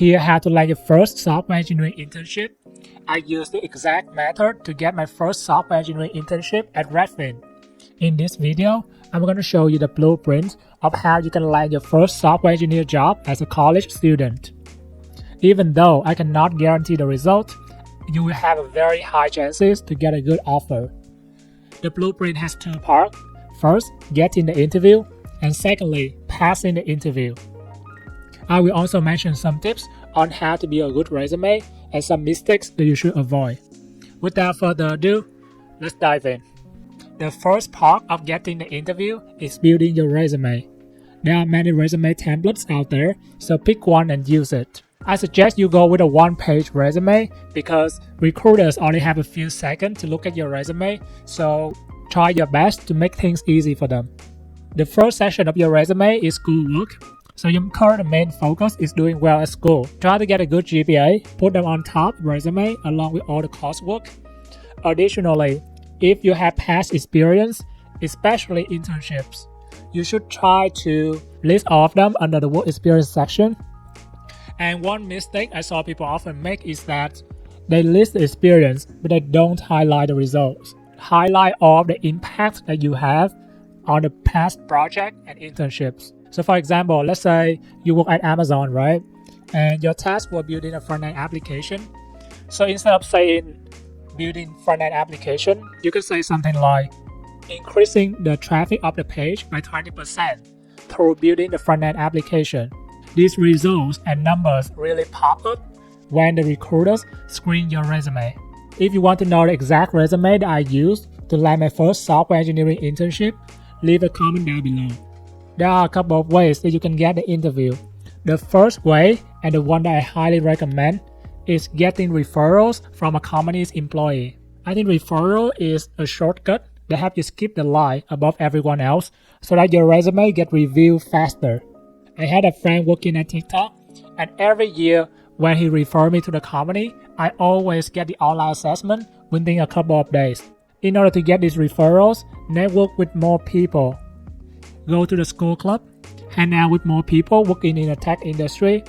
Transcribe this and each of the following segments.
Here, how to land your first software engineering internship. I used the exact method to get my first software engineering internship at Redfin. In this video, I'm going to show you the blueprint of how you can land your first software engineer job as a college student. Even though I cannot guarantee the result, you will have a very high chances to get a good offer. The blueprint has two parts. First, getting the interview, and secondly, passing the interview. I will also mention some tips on how to build a good resume and some mistakes that you should avoid. Without further ado, let's dive in. The first part of getting the interview is building your resume. There are many resume templates out there, so pick one and use it. I suggest you go with a one-page resume because recruiters only have a few seconds to look at your resume, so try your best to make things easy for them. The first section of your resume is schoolwork. So your current main focus is doing well at school. Try to get a good GPA, put them on top resume along with all the coursework. Additionally, if you have past experience, especially internships, you should try to list all of them under the work experience section. And one mistake I saw people often make is that they list the experience, but they don't highlight the results. Highlight all of the impact that you have on the past project and internships. So for example, let's say you work at Amazon, right? And your task was building a front-end application. So instead of saying building front-end application, you could say something like increasing the traffic of the page by 20% through building the front-end application. These results and numbers really pop up when the recruiters screen your resume. If you want to know the exact resume that I used to land my first software engineering internship, leave a comment down below. There are a couple of ways that you can get the interview. The first way, and the one that I highly recommend, is getting referrals from a company's employee. I think referral is a shortcut that helps you skip the line above everyone else so that your resume gets reviewed faster. I had a friend working at TikTok, and every year when he referred me to the company, I always get the online assessment within a couple of days. In order to get these referrals, network with more people. Go to the school club, hang out with more people working in the tech industry.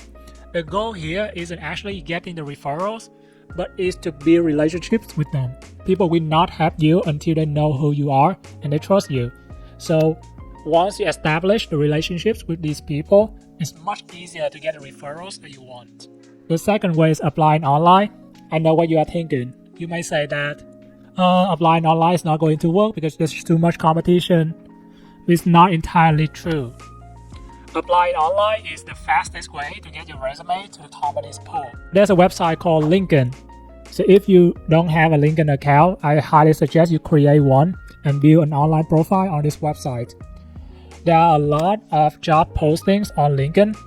The goal here isn't actually getting the referrals, but is to build relationships with them. People will not help you until they know who you are and they trust you. So once you establish the relationships with these people, it's much easier to get the referrals that you want. The second way is applying online. I know what you are thinking. You may say that applying online is not going to work because there's too much competition. It's not entirely true. Applying online is the fastest way to get your resume to the company's pool. There's a website called LinkedIn. So if you don't have a LinkedIn account, I highly suggest you create one and build an online profile on this website. There are a lot of job postings on LinkedIn.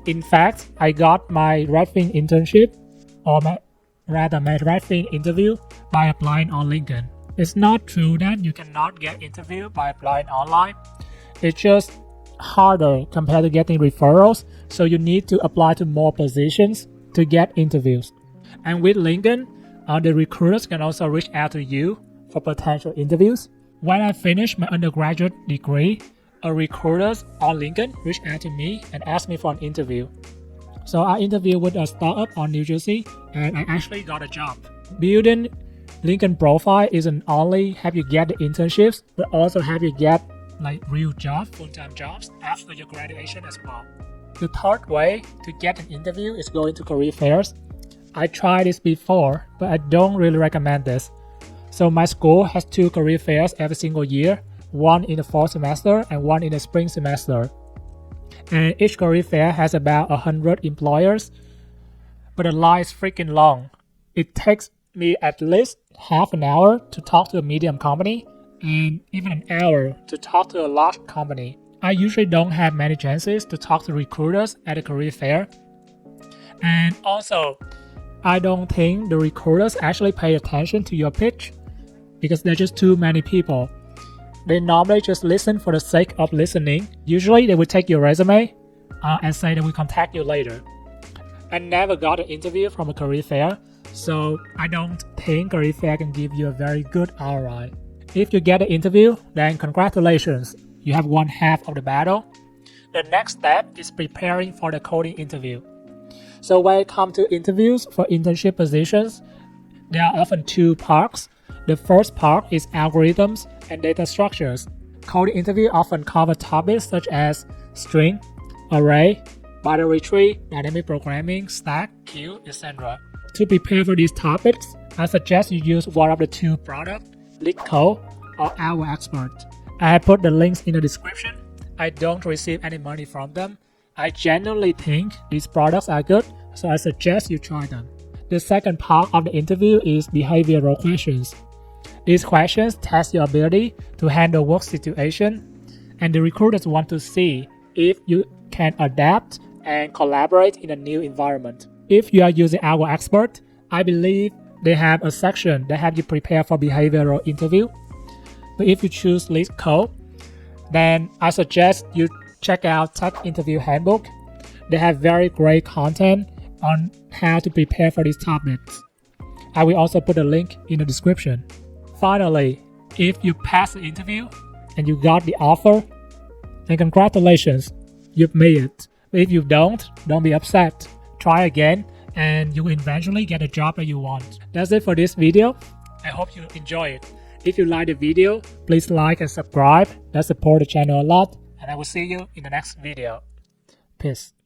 In fact, I got my Redfin internship, or my Redfin interview by applying on LinkedIn. It's not true that you cannot get interviewed by applying online. It's just harder compared to getting referrals, so you need to apply to more positions to get interviews. And with LinkedIn, the recruiters can also reach out to you for potential interviews. When I finished my undergraduate degree, a recruiters on LinkedIn reached out to me and asked me for an interview. So I interviewed with a startup on New Jersey, and I actually got a job. Building LinkedIn profile isn't only help you get the internships, but also help you get real jobs, full-time jobs after your graduation as well. The third way to get an interview is going to career fairs. I tried this before, but I don't really recommend this. So my school has 2 career fairs every single year, one in the fall semester and one in the spring semester. And each career fair has about 100 employers, but the line is freaking long. It takes me at least half an hour to talk to a medium company and even an hour to talk to a large company. I usually don't have many chances to talk to recruiters at a career fair. And also, I don't think the recruiters actually pay attention to your pitch because there's just too many people. They normally just listen for the sake of listening. Usually they will take your resume and say they will contact you later. I never got an interview from a career fair, so I don't think career fair can give you a very good ROI. If you get an interview, then congratulations, you have won half of the battle. The next step is preparing for the coding interview. So when it comes to interviews for internship positions, there are often two parts. The first part is algorithms and data structures. Coding interview often cover topics such as string, array, binary tree, dynamic programming, stack, queue, etc. To prepare for these topics, I suggest you use one of the two products, LeetCode or Our Expert. I have put the links in the description. I don't receive any money from them. I genuinely think these products are good, so I suggest you try them. The second part of the interview is behavioral questions. These questions test your ability to handle work situation, and the recruiters want to see if you can adapt and collaborate in a new environment. If you are using Our Expert, I believe they have a section that have you prepare for behavioral interview. But if you choose LeetCode, then I suggest you check out Tech Interview Handbook. They have very great content on how to prepare for these topics. I will also put a link in the description. Finally, if you pass the interview and you got the offer, then congratulations, you've made it. But if you don't be upset. Try again and you will eventually get a job that you want. That's it for this video. I hope you enjoy it. If you like the video, please like and subscribe. That supports the channel a lot. And I will see you in the next video. Peace.